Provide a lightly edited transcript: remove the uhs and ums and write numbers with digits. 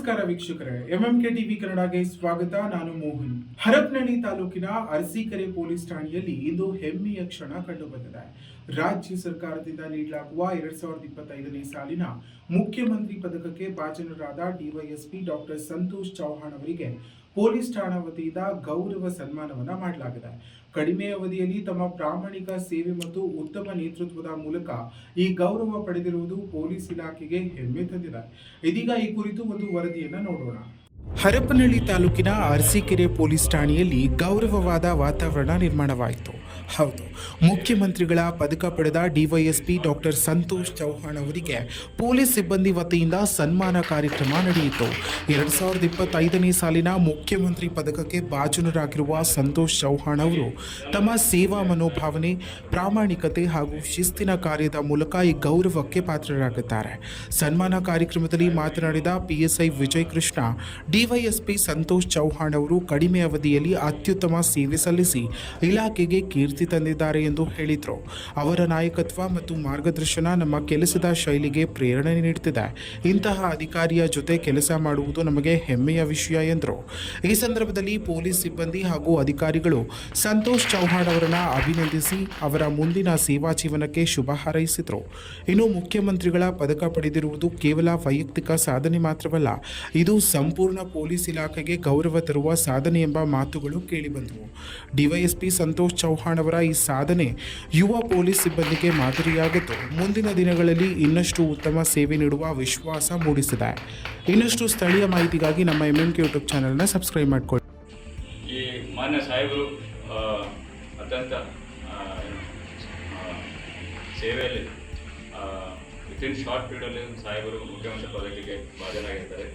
ನಮಸ್ಕಾರ ವೀಕ್ಷಕರೇ, MMK TV ಕನ್ನಡಗೆ ಸ್ವಾಗತ. ನಾನು ಮೋಹನ್. ಹರಪನಹಳ್ಳಿ ತಾಲೂಕಿನ ಅರಸೀಕೆರೆ ಪೊಲೀಸ್ ಠಾಣೆಯಲ್ಲಿ ಇಂದು ಹೆಮ್ಮೆಯ ಕ್ಷಣ ಕಂಡುಬಂದಿದೆ. ರಾಜ್ಯ ಸರ್ಕಾರದಿಂದ ನೀಡಲಾಗುವ 2025ನೇ ಸಾಲಿನ ಮುಖ್ಯಮಂತ್ರಿ ಪದಕಕ್ಕೆ ಭಾಜನರಾದ ಡಿವೈಎಸ್ಪಿ ಡಾಕ್ಟರ್ ಸಂತೋಷ್ ಚೌಹಾಣ್ ಅವರಿಗೆ ಪೊಲೀಸ್ ಠಾಣಾ ವತಿಯಿಂದ ಗೌರವ ಸನ್ಮಾನವನ್ನ ಮಾಡಲಾಗಿದೆ. ಕಡಿಮೆ ಅವಧಿಯಲ್ಲಿ ತಮ್ಮ ಪ್ರಾಮಾಣಿಕ ಸೇವೆ ಮತ್ತು ಉತ್ತಮ ನೇತೃತ್ವದ ಮೂಲಕ ಈ ಗೌರವ ಪಡೆದಿರುವುದು ಪೊಲೀಸ್ ಇಲಾಖೆಗೆ ಹೆಮ್ಮೆ ತಂದಿದೆ. ಇದೀಗ ಈ ಕುರಿತು ಒಂದು ವರದಿಯನ್ನ ನೋಡೋಣ. ಹರಪನಹಳ್ಳಿ ತಾಲೂಕಿನ ಅರಸೀಕೆರೆ ಪೊಲೀಸ್ ಠಾಣೆಯಲ್ಲಿ ಗೌರವವಾದ ವಾತಾವರಣ ನಿರ್ಮಾಣವಾಯಿತು. ಹೌದು, ಮುಖ್ಯಮಂತ್ರಿಗಳ ಪದಕ ಪಡೆದ ಡಿವೈಎಸ್ಪಿ ಡಾಕ್ಟರ್ ಸಂತೋಷ್ ಚೌಹಾಣ್ ಅವರಿಗೆ ಪೊಲೀಸ್ ಸಿಬ್ಬಂದಿ ವತಿಯಿಂದ ಸನ್ಮಾನ ಕಾರ್ಯಕ್ರಮ ನಡೆಯಿತು. 2025ನೇ ಸಾಲಿನ ಮುಖ್ಯಮಂತ್ರಿ ಪದಕಕ್ಕೆ ಭಾಜನರಾಗಿರುವ ಸಂತೋಷ್ ಚೌಹಾಣ್ ಅವರು ತಮ್ಮ ಸೇವಾ ಮನೋಭಾವನೆ, ಪ್ರಾಮಾಣಿಕತೆ ಹಾಗೂ ಶಿಸ್ತಿನ ಕಾರ್ಯದ ಮೂಲಕ ಈ ಗೌರವಕ್ಕೆ ಪಾತ್ರರಾಗಿದ್ದಾರೆ. ಸನ್ಮಾನ ಕಾರ್ಯಕ್ರಮದಲ್ಲಿ ಮಾತನಾಡಿದ ಪಿಎಸ್ಐ ವಿಜಯ್ ಕೃಷ್ಣ, ಡಿವೈಎಸ್ಪಿ ಸಂತೋಷ್ ಚೌಹಾಣ್ ಅವರು ಕಡಿಮೆ ಅವಧಿಯಲ್ಲಿ ಅತ್ಯುತ್ತಮ ಸೇವೆ ಸಲ್ಲಿಸಿ ಇಲಾಖೆಗೆ ಕೀರ್ತಿ ತಂದಿದ್ದಾರೆ ಎಂದು ಹೇಳಿದರು. ಅವರ ನಾಯಕತ್ವ ಮತ್ತು ಮಾರ್ಗದರ್ಶನ ನಮ್ಮ ಕೆಲಸದ ಶೈಲಿಗೆ ಪ್ರೇರಣೆ ನೀಡುತ್ತಿದೆ. ಇಂತಹ ಅಧಿಕಾರಿಯ ಜೊತೆ ಕೆಲಸ ಮಾಡುವುದು ನಮಗೆ ಹೆಮ್ಮೆಯ ವಿಷಯ ಎಂದರು. ಈ ಸಂದರ್ಭದಲ್ಲಿ ಪೊಲೀಸ್ ಸಿಬ್ಬಂದಿ ಹಾಗೂ ಅಧಿಕಾರಿಗಳು ಸಂತೋಷ್ ಚೌಹಾಣ್ ಅವರನ್ನು ಅಭಿನಂದಿಸಿ ಅವರ ಮುಂದಿನ ಸೇವಾ ಜೀವನಕ್ಕೆ ಶುಭ ಹಾರೈಸಿದರು. ಇನ್ನು ಮುಖ್ಯಮಂತ್ರಿಗಳ ಪದಕ ಪಡೆದಿರುವುದು ಕೇವಲ ವೈಯಕ್ತಿಕ ಸಾಧನೆ ಮಾತ್ರವಲ್ಲ, ಇದು ಸಂಪೂರ್ಣ ಪೊಲೀಸ್ ಇಲಾಖೆಗೆ ಗೌರವ ತರುವ ಸಾಧನೆ ಎಂಬ ಮಾತುಗಳು ಕೇಳಿಬಂದವು. ಡಿವೈಎಸ್ಪಿ ಸಂತೋಷ್ ಚೌಹಾಣ್ ಅವರ ಈ ಸಾಧನೆ ಯುವ ಪೊಲೀಸ್ ಸಿಬ್ಬಂದಿಗೆ ಮಾದರಿಯಾಗಿದ್ದು, ಮುಂದಿನ ದಿನಗಳಲ್ಲಿ ಇನ್ನಷ್ಟು ಉತ್ತಮ ಸೇವೆ ನೀಡುವ ವಿಶ್ವಾಸ ಮೂಡಿಸಿದೆ. ಇನ್ನಷ್ಟು ಸ್ಥಳೀಯ ಮಾಹಿತಿಗಾಗಿ ನಮ್ಮ ಎಂಎಂಕೆ ಯೂಟ್ಯೂಬ್ ಚಾನೆಲ್ನ ಸಬ್ಸ್ಕ್ರೈಬ್ ಮಾಡಿಕೊಳ್ಳಿ. ಈ ಮಾನ್ಯ ಸಾಹೇಬರು ಅತ್ಯಂತ ಸೇವೆಯಲ್ಲಿ ವಿತಿನ್ ಶಾರ್ಟ್ ಪೀರಿಯಡಲ್ಲಿ ಸಾಹೇಬರು ಮುಖ್ಯಮಂತ್ರಿ ಪದವಿಗೆ ಭಾಜನರಾಗಿದ್ದಾರೆ.